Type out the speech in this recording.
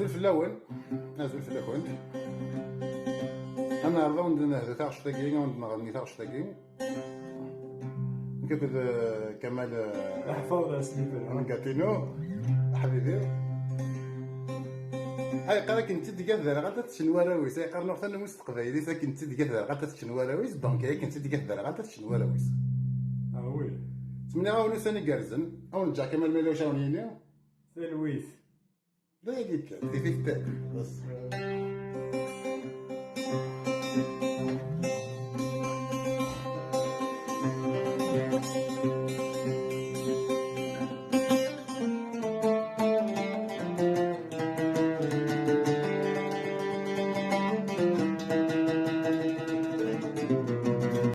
أزول في الأول أزول في الأكون أنا رضا ندير تاعش تاكين ونغني تاعش تاكين كيف كمال احفظ اسمي من كاتينو حبيبي هاي قالك انت تقدر غادا تشنو وراويس هاي قرنا وقتنا مستقبلي ساكن انت تقدر غادا تشنو وراويس دونك هاي كنت تقدر غادا تشنو وراويس وي تمني غاونو ساني كارزن او نرجع كمال ميلوش عاونيني سلويس لا هذيك دي في التاك بس